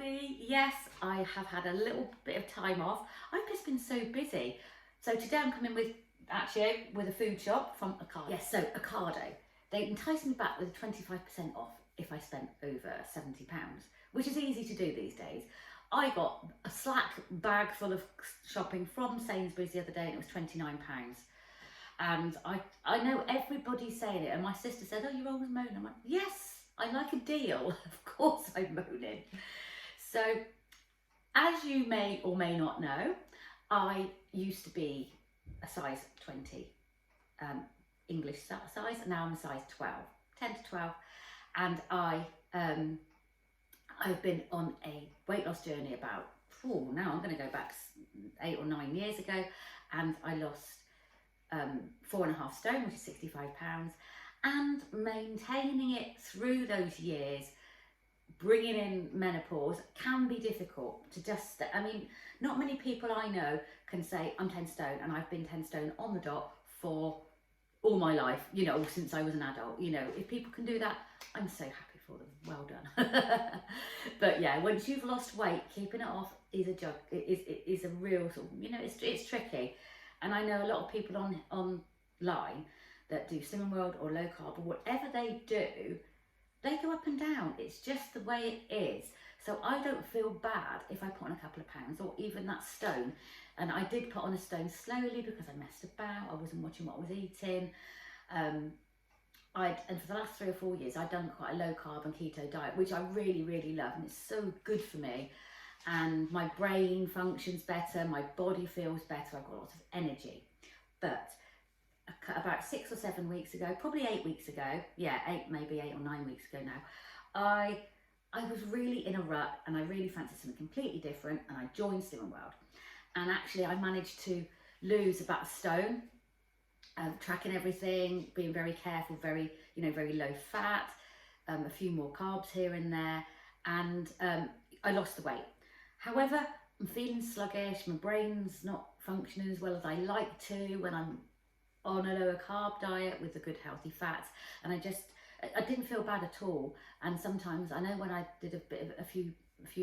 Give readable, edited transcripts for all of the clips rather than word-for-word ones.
everybody. Yes, I have had a little bit of time off. I've just been so busy. So today I'm coming with a food shop from Ocado. Yes, so Ocado. They enticed me back with 25% off if I spent over £70, which is easy to do these days. I got a slack bag full of shopping from Sainsbury's the other day and it was £29. And I know everybody's saying it, and my sister said, oh, you're always moaning. I'm like, yes, I like a deal. Of course I'm moaning. So, as you may or may not know, I used to be a size 20 English size, and now I'm a size 12, 10 to 12. And I've been on a weight loss journey about, now I'm going to go back 8 or 9 years ago, and I lost 4.5 stone, which is £65, and maintaining it through those years, bringing in menopause, can be difficult to just, I mean, not many people I know can say I'm 10 stone, and I've been 10 stone on the dot for all my life, you know, since I was an adult. You know, if people can do that, I'm so happy for them. Well done. But yeah, once you've lost weight, keeping it off is a job. It is a real sort of, you know, it's tricky. And I know a lot of people online that do Slimming World or low carb or whatever they do, they go up and down. It's just the way it is. So I don't feel bad if I put on a couple of pounds or even that stone. And I did put on a stone slowly because I messed about. I wasn't watching what I was eating. And for the last 3 or 4 years, I'd done quite a low carb and keto diet, which I really, really love. And it's so good for me. And my brain functions better, my body feels better, I've got lots of energy. But about 6 or 7 weeks ago, probably 8 weeks ago, maybe 8 or 9 weeks ago now, I was really in a rut and I really fancied something completely different, and I joined Slimming World. And actually I managed to lose about a stone, tracking everything, being very careful, very low fat, a few more carbs here and there, and I lost the weight. However, I'm feeling sluggish, my brain's not functioning as well as I like to when I'm on a lower carb diet with the good healthy fats, and I didn't feel bad at all. And sometimes, I know when I did a few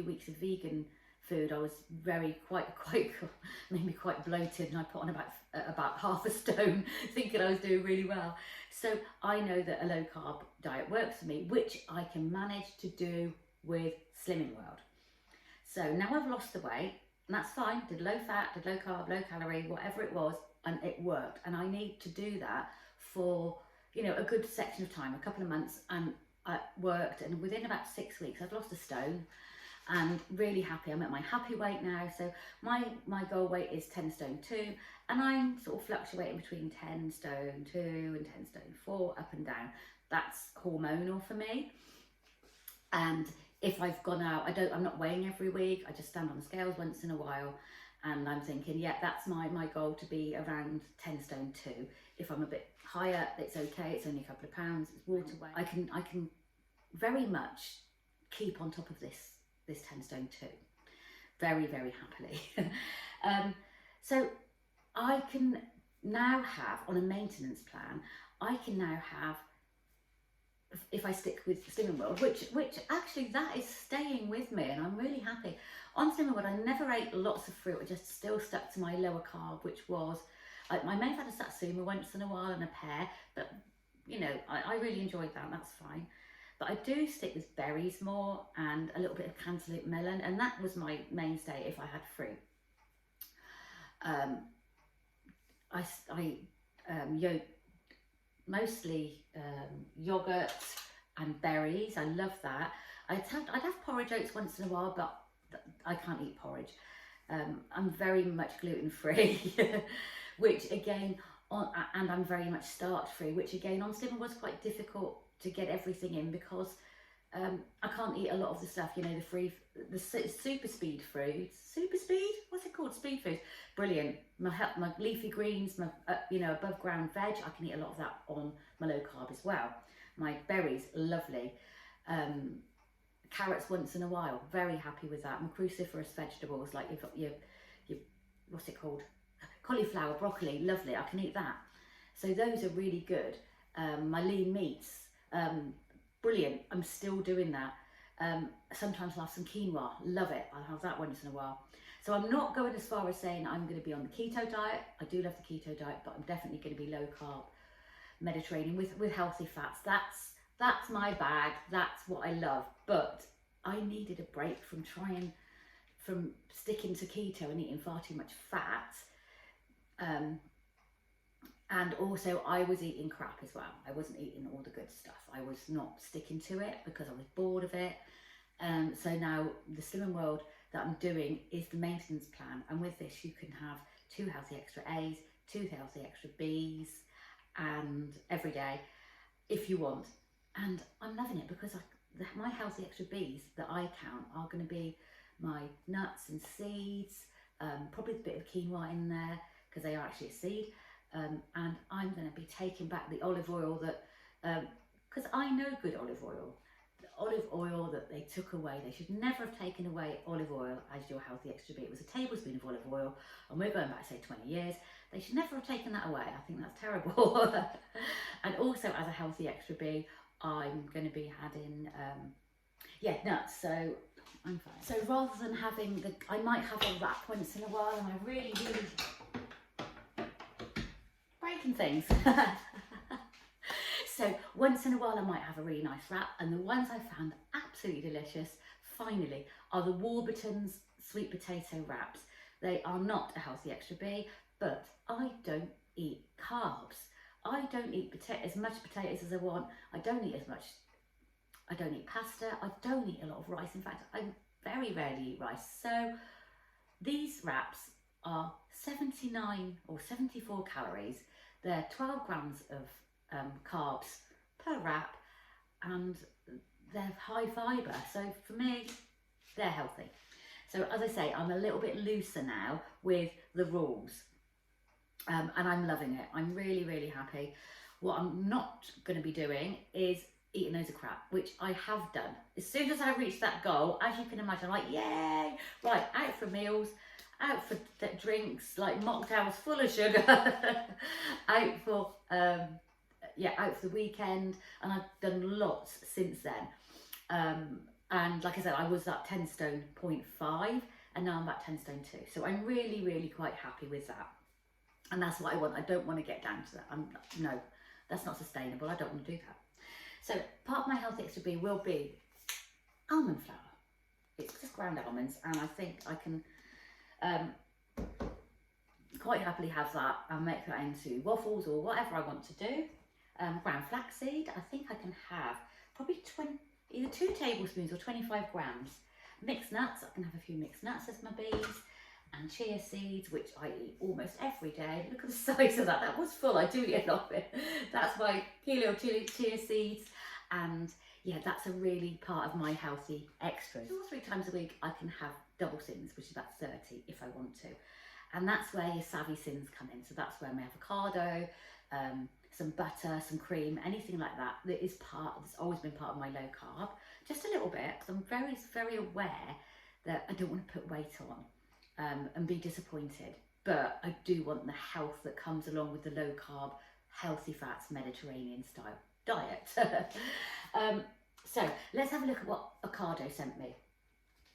weeks of vegan food, I was made me quite bloated, and I put on about half a stone thinking I was doing really well. So I know that a low carb diet works for me, which I can manage to do with Slimming World. So now I've lost the weight, and that's fine. Did low fat, did low carb, low calorie, whatever it was, and it worked. And I need to do that for, you know, a good section of time, a couple of months, and it worked. And within about 6 weeks, I've lost a stone, and really happy. I'm at my happy weight now. So my goal weight is 10 stone 2, and I'm sort of fluctuating between 10 stone 2 and 10 stone 4, up and down. That's hormonal for me. And if I've gone out, I'm not weighing every week. I just stand on the scales once in a while, and I'm thinking, yeah, that's my goal, to be around 10 stone 2. If I'm a bit higher, it's okay. It's only a couple of pounds. It's water weight. I can very much keep on top of this 10 stone 2, very, very happily. So I can now have, on a maintenance plan, I can now have, if I stick with Slimming World, which actually that is staying with me, and I'm really happy. On Slimming World, I never ate lots of fruit. I just still stuck to my lower carb, which was, I may have had a satsuma once in a while and a pear, but you know, I really enjoyed that, and that's fine. But I do stick with berries more, and a little bit of cantaloupe melon, and that was my mainstay if I had fruit. Mostly yogurt and berries. I love that. I'd have porridge oats once in a while, but I can't eat porridge. I'm very much gluten free, which again, and I'm very much starch free, which again on Slimming was quite difficult to get everything in, because I can't eat a lot of the stuff, you know, the super speed foods. Super speed? What's it called? Speed foods. Brilliant. My leafy greens, my above ground veg, I can eat a lot of that on my low carb as well. My berries, lovely. Carrots once in a while, very happy with that. My cruciferous vegetables, like your what's it called? Cauliflower, broccoli, lovely. I can eat that. So those are really good. My lean meats, brilliant. I'm still doing that. Sometimes I'll have some quinoa, love it, I'll have that once in a while. So I'm not going as far as saying I'm going to be on the keto diet. I do love the keto diet, but I'm definitely going to be low carb Mediterranean with healthy fats. That's my bag, that's what I love. But I needed a break from sticking to keto and eating far too much fat. And also I was eating crap as well. I wasn't eating all the good stuff. I was not sticking to it because I was bored of it. So now the Slimming World that I'm doing is the maintenance plan, and with this you can have 2 healthy extra A's, 2 healthy extra B's, and every day if you want. And I'm loving it because my healthy extra B's that I count are going to be my nuts and seeds, probably a bit of quinoa in there because they are actually a seed, and I'm going to be taking back the olive oil that, because I know good olive oil. The olive oil that they took away, they should never have taken away olive oil as your healthy extra B. It was a tablespoon of olive oil, and we're going back, say, 20 years. They should never have taken that away. I think that's terrible. And also, as a healthy extra B, I'm going to be adding, nuts. So I'm fine. So rather than having I might have a wrap once in a while, and I really breaking things. So once in a while I might have a really nice wrap, and the ones I found absolutely delicious, finally, are the Warburton's sweet potato wraps. They are not a healthy extra B, but I don't eat carbs. I don't eat as much potatoes as I want. I don't eat pasta. I don't eat a lot of rice. In fact, I very rarely eat rice. So these wraps are 79 or 74 calories. They're 12 grams of carbs per wrap, and they're high fibre, so for me they're healthy. So as I say, I'm a little bit looser now with the rules, and I'm loving it. I'm really happy. What I'm not going to be doing is eating loads of crap, which I have done. As soon as I reached that goal, as you can imagine, I'm like, yay, right, out for meals, out for drinks like mocktails full of sugar, out for the weekend, and I've done lots since then. And like I said, I was at 10 stone 0.5, and now I'm at 10 stone 2. So I'm really quite happy with that. And that's what I want. I don't want to get down to that. No, that's not sustainable. I don't want to do that. So part of my healthy extra B will be almond flour. It's just ground almonds, and I think I can quite happily have that and make that into waffles or whatever I want to do. Ground flaxseed, I think I can have probably either 2 tablespoons or 25 grams. Mixed nuts, I can have a few mixed nuts as my B's, and chia seeds, which I eat almost every day. Look at the size of that. That was full. I do eat a lot of it. That's my kilo of chia seeds, and yeah, that's a really part of my healthy extras. 2 or 3 times a week I can have double sins, which is about 30 if I want to, and that's where your savvy sins come in. So that's where my avocado, some butter, some cream, anything like that that's always been part of my low carb. Just a little bit, because I'm very aware that I don't want to put weight on and be disappointed, but I do want the health that comes along with the low carb, healthy fats, Mediterranean style diet. So let's have a look at what Ocado sent me.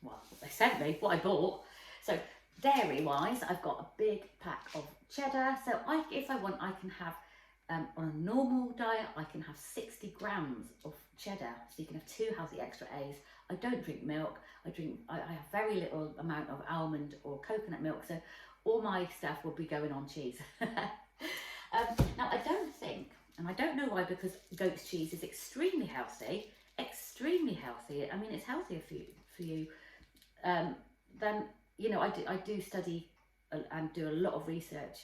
Well, they sent me what I bought. So dairy wise, I've got a big pack of cheddar. So if I want, I can have on a normal diet, I can have 60 grams of cheddar. So you can have 2 healthy extra A's. I don't drink milk. I have very little amount of almond or coconut milk. So all my stuff will be going on cheese. Now I don't think, and I don't know why, because goat's cheese is extremely healthy. I mean, it's healthier for you. Then, you know, I do study and do a lot of research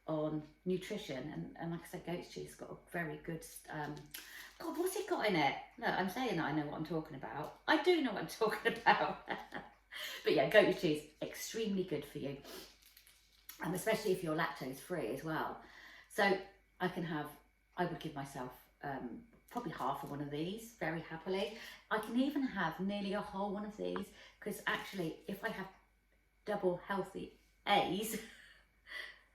on nutrition, and like I said, goat's cheese has got a very good God, what's it got in it? No, I'm saying that I know what I'm talking about. I do know what I'm talking about. But yeah, goat's cheese, extremely good for you, and especially if you're lactose free as well. So I would give myself probably half of one of these very happily. I can even have nearly a whole one of these, because actually if I have double healthy A's,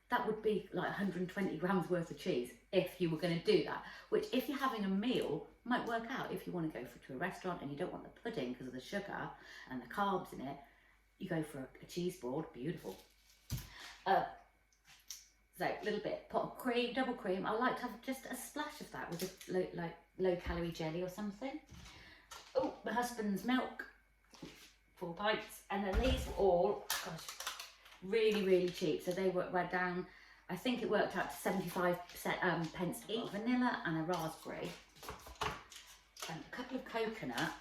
that would be like 120 grams worth of cheese if you were going to do that, which if you're having a meal might work out if you want to go to a restaurant and you don't want the pudding because of the sugar and the carbs in it. You go for a cheese board, beautiful. So a little bit pot of cream, double cream. I like to have just a splash of that with a low calorie jelly or something. Oh, my husband's milk, 4 pints, and then these were all, gosh, really cheap. So they were down. I think it worked out to 75 pence each. Vanilla and a raspberry, and a couple of coconut,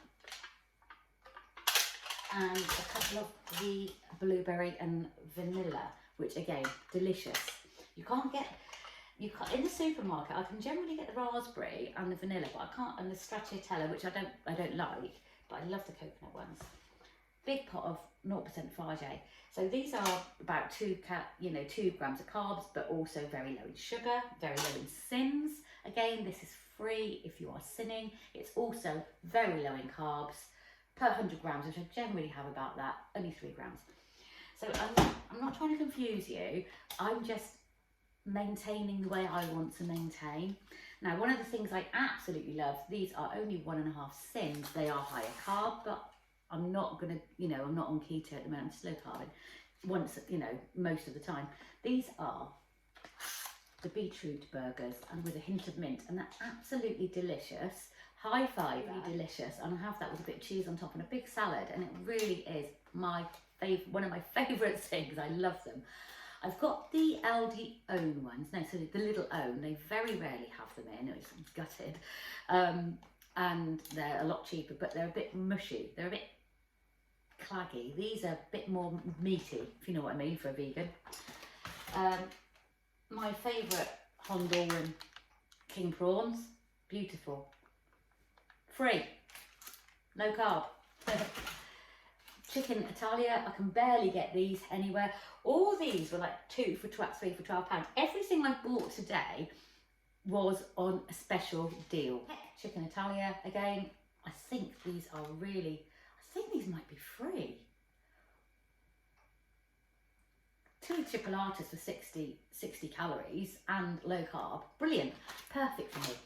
and a couple of the blueberry and vanilla, which again, delicious. You can't in the supermarket. I can generally get the raspberry and the vanilla, but I can't, and the stracciatella, which I don't like, but I love the coconut ones. Big pot of 0% Fage. So these are about 2 grams of carbs, but also very low in sugar, very low in sins. Again, this is free if you are sinning. It's also very low in carbs per 100 grams, which I generally have about that, only 3 grams. So I'm not trying to confuse you. I'm just maintaining the way I want to maintain. Now, one of the things I absolutely love, these are only 1.5 sins. They are higher carb, but I'm not gonna, I'm not on keto at the moment. I'm slow carbing once, most of the time. These are the beetroot burgers, and with a hint of mint, and they're absolutely delicious. High fibre, really delicious, and I have that with a bit of cheese on top and a big salad, and it really is one of my favourite things. I love them. I've got the Aldi Own ones. No, so the little Own, they very rarely have them in. It's gutted. And they're a lot cheaper, but they're a bit mushy. They're a bit claggy. These are a bit more meaty, if you know what I mean, for a vegan. My favourite Honduran king prawns. Beautiful. Free. No carb. Chicken Italia, I can barely get these anywhere. All these were like 3 for £12. Everything I bought today was on a special deal. Chicken Italia, again, I think these are really, I think these might be free. 2 chipolatas for 60 calories and low carb. Brilliant, perfect for me.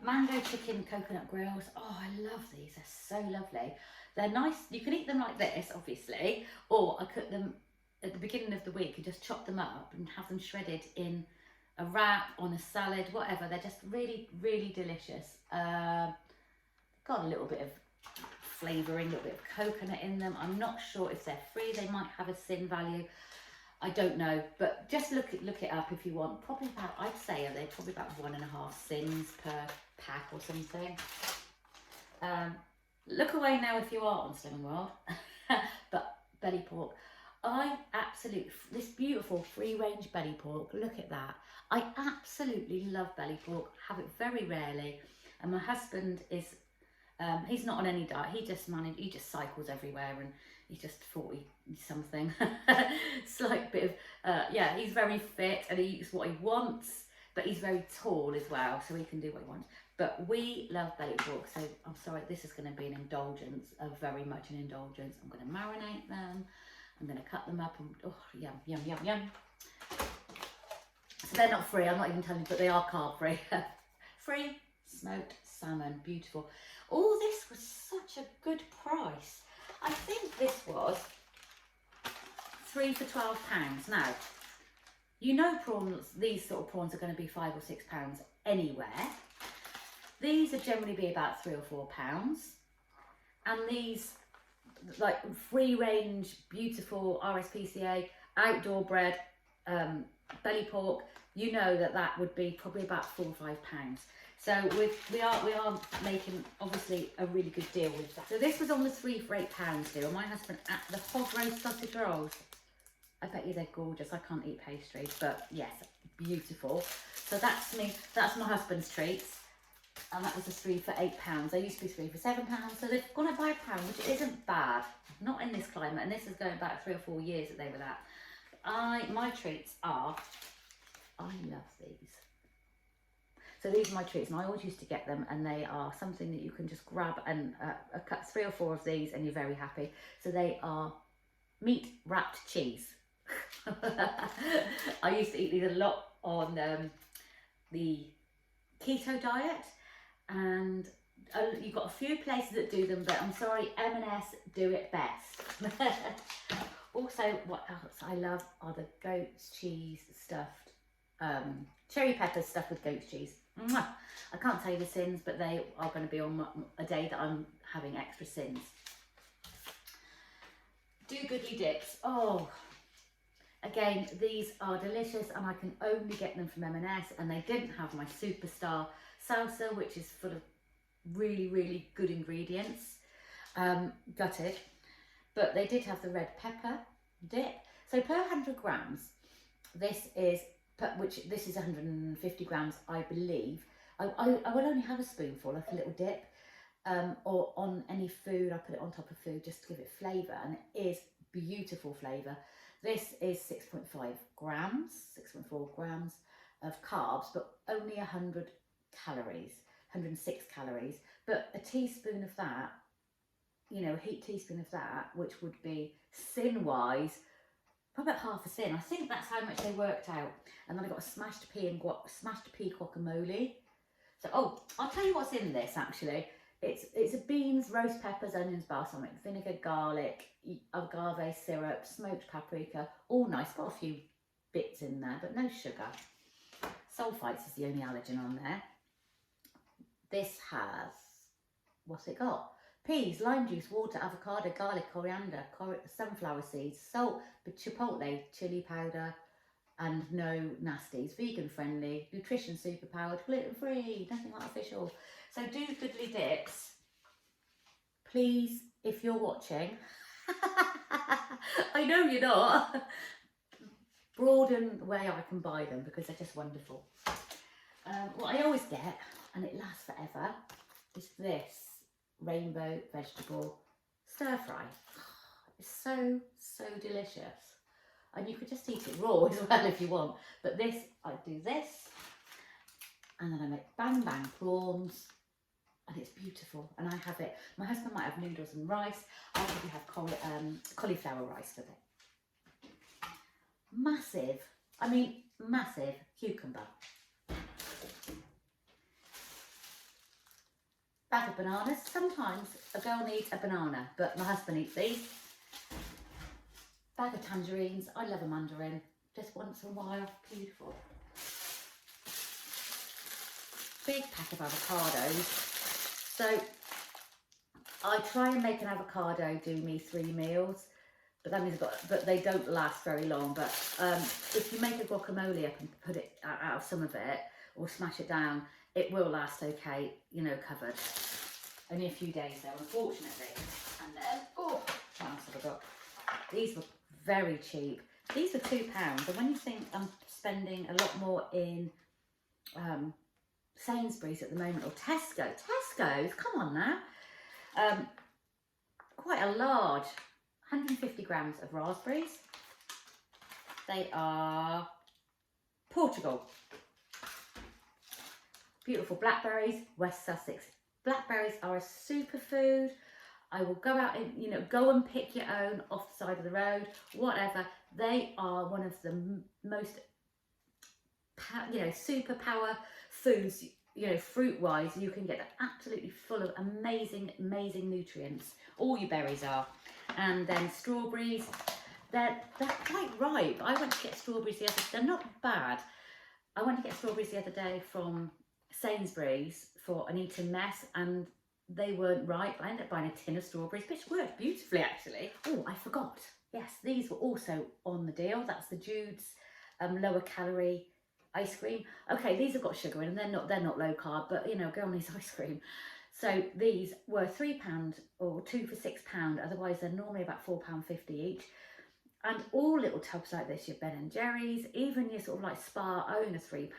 Mango chicken coconut grills. Oh, I love these, they're so lovely. They're nice. You can eat them like this, obviously, or I cook them at the beginning of the week and just chop them up and have them shredded in a wrap, on a salad, whatever. They're just really delicious. Got a little bit of flavouring, a little bit of coconut in them. I'm not sure if they're free. They might have a sin value. I don't know, but just look it up if you want. Probably about, I'd say, they're probably about 1.5 sins per pack or something. Look away now if you are on Slimming World. But belly pork, this beautiful free range belly pork, look at that. I absolutely love belly pork, have it very rarely. And my husband is, he's not on any diet, he just cycles everywhere, and he's just 40 something. Slight bit of, he's very fit and he eats what he wants, but he's very tall as well, so he can do what he wants. But we love belly pork, so I'm sorry, this is going to be an indulgence, very much an indulgence. I'm going to marinate them, I'm going to cut them up, and oh, yum, yum, yum, yum. So they're not free, I'm not even telling you, but they are carb free. Free smoked salmon, beautiful. All this was such a good price. I think this was 3 for £12. Now, you know prawns, these sort of prawns are going to be £5 or £6 anywhere. These would generally be about £3 or £4. And these, like free range, beautiful RSPCA, outdoor bred, belly pork, you know that would be probably about £4 or £5. So we are making obviously a really good deal with that. So this was on the 3 for £8 deal. My husband at the hog roast sausage rolls. I bet you they're gorgeous. I can't eat pastries, but yes, beautiful. So that's my husband's treats. And that was a 3 for £8. They used to be 3 for £7, so they've gone up by £1, which isn't bad. Not in this climate, and this is going back 3 or 4 years that they were that. My treats are, I love these. So these are my treats, and I always used to get them, and they are something that you can just grab and cut 3 or 4 of these, and you're very happy. So they are meat wrapped cheese. I used to eat these a lot on the keto diet. and you've got a few places that do them, but I'm sorry, M&S do it best. Also, what else I love are the goat's cheese stuffed, cherry peppers stuffed with goat's cheese. Mwah! I can't tell you the sins, but they are going to be on a day that I'm having extra sins. Do Goodly dips. Oh, again, these are delicious, and I can only get them from M&S, and they didn't have my superstar salsa, which is full of really, really good ingredients. Gutted. But they did have the red pepper dip. So per 100 grams, this is 150 grams, I believe. I will only have a spoonful, like a little dip, or on any food. I put it on top of food just to give it flavour, and it is beautiful flavour. This is 6.5 grams, 6.4 grams of carbs, but only 100 calories, 106 calories. But a teaspoon of that, you know, a heaped teaspoon of that, which would be sin-wise, probably about half a sin. I think that's how much they worked out. And then I got a smashed pea guacamole. So, oh, I'll tell you what's in this actually. It's a beans, roast peppers, onions, balsamic vinegar, garlic, agave syrup, smoked paprika, all nice. Got a few bits in there, but no sugar. Sulfites is the only allergen on there. This has, what's it got? Peas, lime juice, water, avocado, garlic, coriander, sunflower seeds, salt, chipotle, chili powder, and no nasties. Vegan friendly, nutrition super powered, gluten free, nothing artificial. So Do Goodly dips. Please, if you're watching, I know you're not, broaden the way I can buy them because they're just wonderful. What I always get, and it lasts forever, is this rainbow vegetable stir fry. It's so, so delicious. And you could just eat it raw as well if you want. But this, I do this, and then I make bang bang prawns, and it's beautiful. And I have it, my husband might have noodles and rice. I probably have cauliflower rice with it. Massive, I mean massive cucumber. Bag of bananas. Sometimes a girl needs a banana, but my husband eats these. Bag of tangerines. I love a mandarin. Just once in a while. Beautiful. Big pack of avocados. So I try and make an avocado do me 3 meals, but that means but they don't last very long. But if you make a guacamole up and put it out of some of it, or smash it down, it will last okay, you know, covered. Only a few days though, unfortunately. And then, oh, what else have I got? These were very cheap. These were £2. And when you think I'm spending a lot more in Sainsbury's at the moment, or Tesco's, come on now. Quite a large, 150 grams of raspberries. They are Portugal. Beautiful blackberries, West Sussex. Blackberries are a superfood. I will go out and, you know, go and pick your own off the side of the road, whatever. They are one of the most, you know, superpower foods, you know, fruit-wise. You can get them absolutely full of amazing, amazing nutrients. All your berries are. And then strawberries, they're quite ripe. I went to get strawberries they're not bad. I went to get strawberries the other day from Sainsbury's for an Eton mess, and they weren't ripe. I ended up buying a tin of strawberries, which worked beautifully actually. Oh, I forgot. Yes, these were also on the deal. That's the Jude's lower calorie ice cream. Okay, these have got sugar in them. They're not low carb, but you know, girl needs ice cream. So these were £3 or 2 for £6. Otherwise, they're normally about £4.50 each. And all little tubs like this, your Ben and Jerry's, even your sort of like Spar own are £3.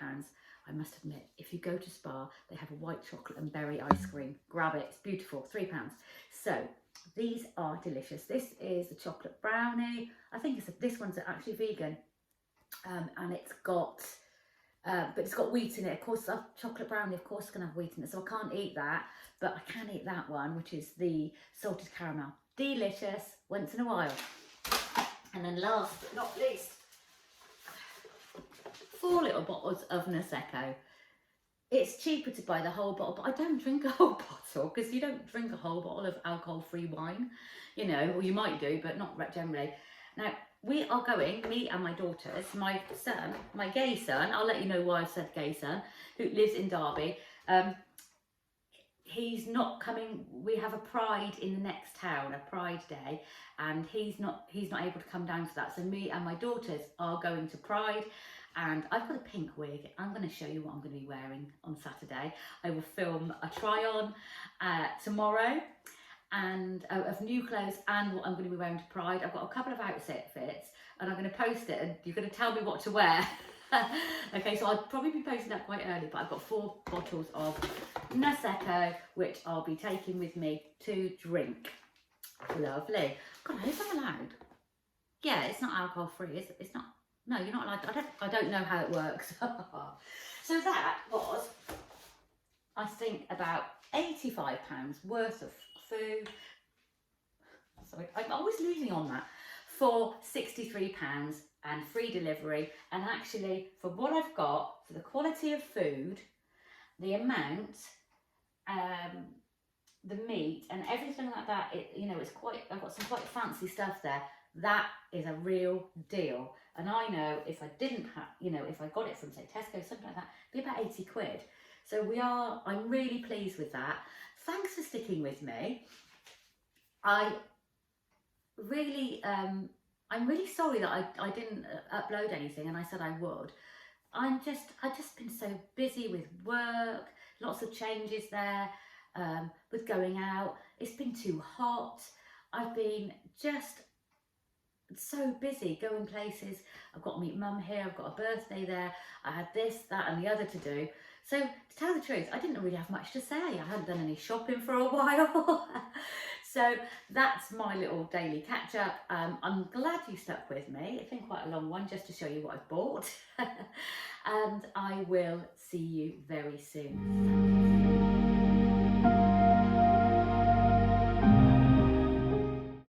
I must admit, if you go to Spar, they have a white chocolate and berry ice cream. Grab it, it's beautiful, £3. So these are delicious. This is the chocolate brownie. I think this one's actually vegan, and it's got, but it's got wheat in it. Of course, chocolate brownie, of course, is going to have wheat in it, so I can't eat that. But I can eat that one, which is the salted caramel. Delicious, once in a while. And then last but not least, 4 little bottles of Prosecco. it's cheaper to buy the whole bottle, but I don't drink a whole bottle because you don't drink a whole bottle of alcohol-free wine, you know, or you might do, but not generally. Now, we are going, me and my daughters, my son, my gay son, I'll let you know why I said gay son, who lives in Derby. He's not coming. We have a Pride in the next town, a Pride Day, and he's not able to come down to that. So me and my daughters are going to Pride, and I've got a pink wig. I'm going to show you what I'm going to be wearing on Saturday. I will film a try on tomorrow, and of new clothes and what I'm going to be wearing to Pride. I've got a couple of outfits, and I'm going to post it, and you're going to tell me what to wear. Okay, so I'll probably be posting that quite early, but I've got 4 bottles of Prosecco, which I'll be taking with me to drink. Lovely. God, I hope I'm allowed. Yeah, it's not alcohol free, is it? It's not. No, you're not allowed. I don't know how it works. So that was, I think, about £85 worth of food. Sorry, I'm always losing on that. For £63 and free delivery, and actually for what I've got, for the quality of food, the amount, the meat and everything like that, you know, it's quite, I've got some quite fancy stuff there. That is a real deal. And I know if I didn't have, you know, if I got it from say Tesco, something like that, it'd be about 80 quid. So I'm really pleased with that. Thanks for sticking with me. I'm really sorry that I didn't upload anything, and I said I would. I've just been so busy with work, lots of changes there, with going out. It's been too hot. I've been just so busy going places. I've got to meet mum here, I've got a birthday there, I had this, that and the other to do. So to tell the truth, I didn't really have much to say. I hadn't done any shopping for a while. So that's my little daily catch up. I'm glad you stuck with me. It's been quite a long one just to show you what I've bought. And I will see you very soon.